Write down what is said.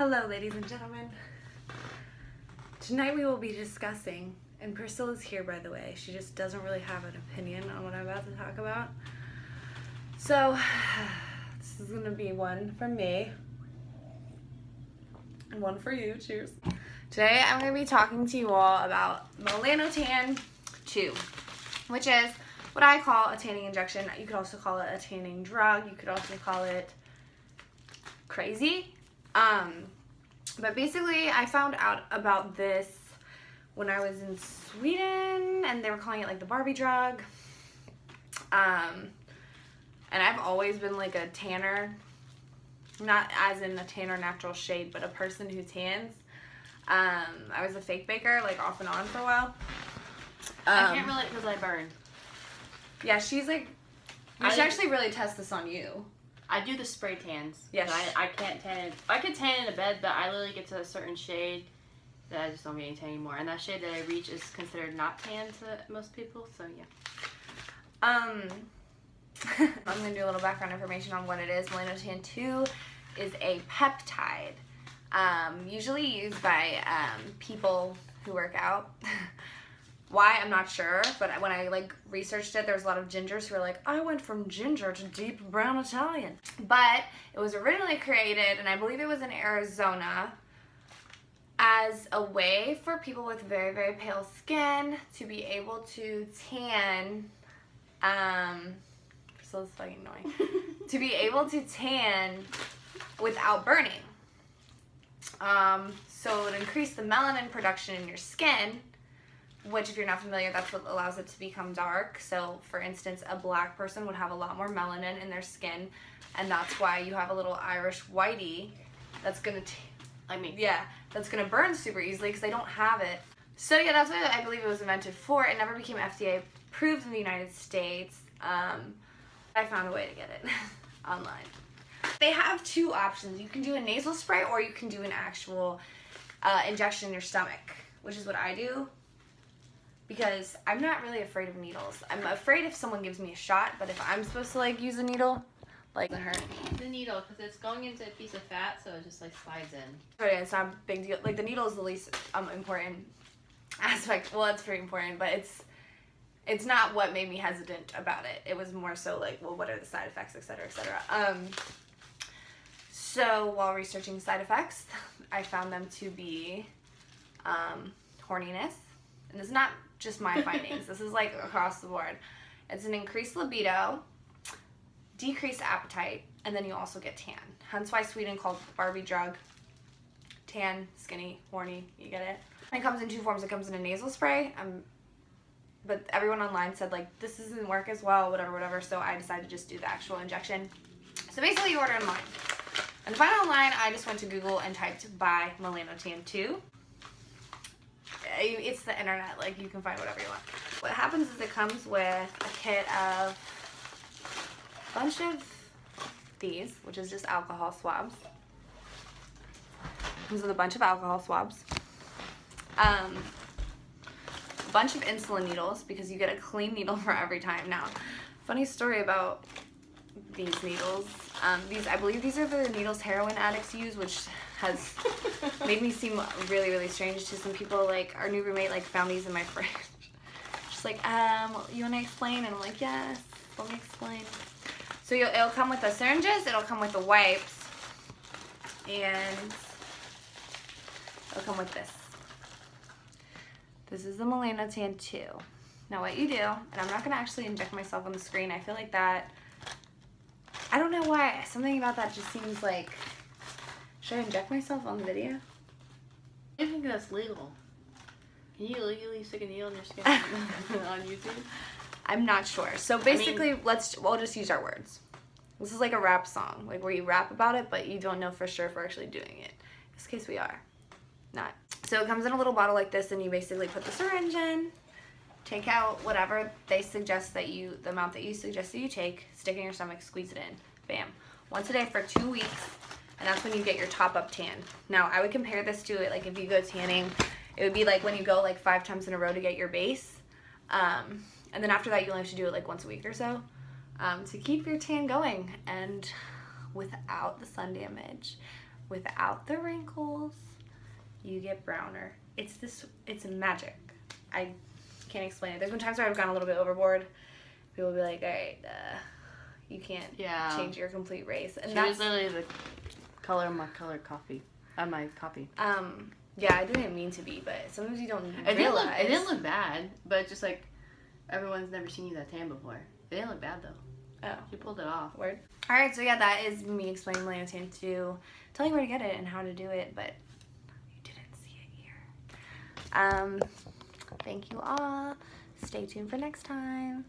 Hello, ladies and gentlemen. Tonight we will be discussing, and Priscilla's here, by the way. She just doesn't really have an opinion on what I'm about to talk about. So, this is going to be one from me and one for you. Cheers. Today I'm going to be talking to you all about Melanotan II, which is what I call a tanning injection. You could also call it a tanning drug. You could also call it crazy. But basically I found out about this when I was in Sweden, and they were calling it like the Barbie drug. And I've always been like a tanner, not as in a tanner natural shade, but a person who tans. I was a fake baker, like off and on for a while. I can't relate because I burn. Yeah, she's like, you should actually really test this on you. I do the spray tans. Yes. I can't tan. I could tan in a bed, but I literally get to a certain shade that I just don't get any tan anymore. And that shade that I reach is considered not tan to most people, so yeah. I'm going to do a little background information on what it is. Melanotan II is a peptide, usually used by people who work out. Why, I'm not sure, but when I researched it, there was a lot of gingers who were like, I went from ginger to deep brown Italian. But it was originally created, and I believe it was in Arizona, as a way for people with very, very pale skin to be able to tan, so it's fucking annoying, to be able to tan without burning. So it would increase the melanin production in your skin, which, if you're not familiar, that's what allows it to become dark. So, for instance, a black person would have a lot more melanin in their skin, and that's why you have a little Irish whitey that's gonna, that's gonna burn super easily because they don't have it. So yeah, that's what I believe it was invented for. It never became FDA approved in the United States. I found a way to get it online. They have two options. You can do a nasal spray, or you can do an actual injection in your stomach, which is what I do. Because I'm not really afraid of needles. I'm afraid if someone gives me a shot, but if I'm supposed to use a needle, it doesn't hurt. The needle, because it's going into a piece of fat, so it just slides in. But it's not a big deal. The needle is the least important aspect. Well, it's pretty important, but it's not what made me hesitant about it. It was more so well, what are the side effects, etc., etc. So while researching side effects, I found them to be horniness, and it's not just my findings. This is across the board. It's an increased libido, decreased appetite, and then you also get tan. Hence why Sweden called it the Barbie drug. Tan, skinny, horny, you get it? It comes in two forms. It comes in a nasal spray, but everyone online said this doesn't work as well, whatever, so I decided to just do the actual injection. So basically you order online. And to find it online, I just went to Google and typed buy Melanotan II. It's the internet, you can find whatever you want. What happens is it comes with a kit of a bunch of these, which is just alcohol swabs. It comes with a bunch of alcohol swabs. A bunch of insulin needles, because you get a clean needle for every time. Now, funny story about these needles. I believe these are the needles heroin addicts use, which has made me seem really, really strange to some people. Our new roommate found these in my fridge. She's like, you want to explain? And I'm like, yes, let me explain. So it'll come with the syringes, it'll come with the wipes, and it'll come with this. This is the Melanotan II. Now what you do, and I'm not going to actually inject myself on the screen. I feel like that, I don't know why, something about that just seems should I inject myself on the video? I think that's legal. Can you legally stick a needle in your skin on YouTube? I'm not sure. So basically, we'll just use our words. This is like a rap song, where you rap about it, but you don't know for sure if we're actually doing it. In this case, we are. Not. So it comes in a little bottle like this, and you basically put the syringe in, take out whatever they suggest that the amount that you suggest that you take, stick it in your stomach, squeeze it in, bam. Once a day for 2 weeks, and that's when you get your top-up tan. Now, I would compare this to it, if you go tanning, it would be when you go 5 times in a row to get your base, and then after that, you only have to do it once a week or so, to keep your tan going, and without the sun damage. without the wrinkles, you get browner. It's magic. I can't explain it. There's been times where I've gone a little bit overboard. People will be like, all right, you can't change your complete race. And that's literally the color of my coffee. My coffee. Yeah, I didn't mean to be, but sometimes you don't realize. It didn't look bad, but just like, everyone's never seen you that tan before. It didn't look bad, though. Oh. You pulled it off. Word. Alright, so yeah, that is me explaining Melanotan II, telling you where to get it and how to do it, but you didn't see it here. Thank you all. Stay tuned for next time.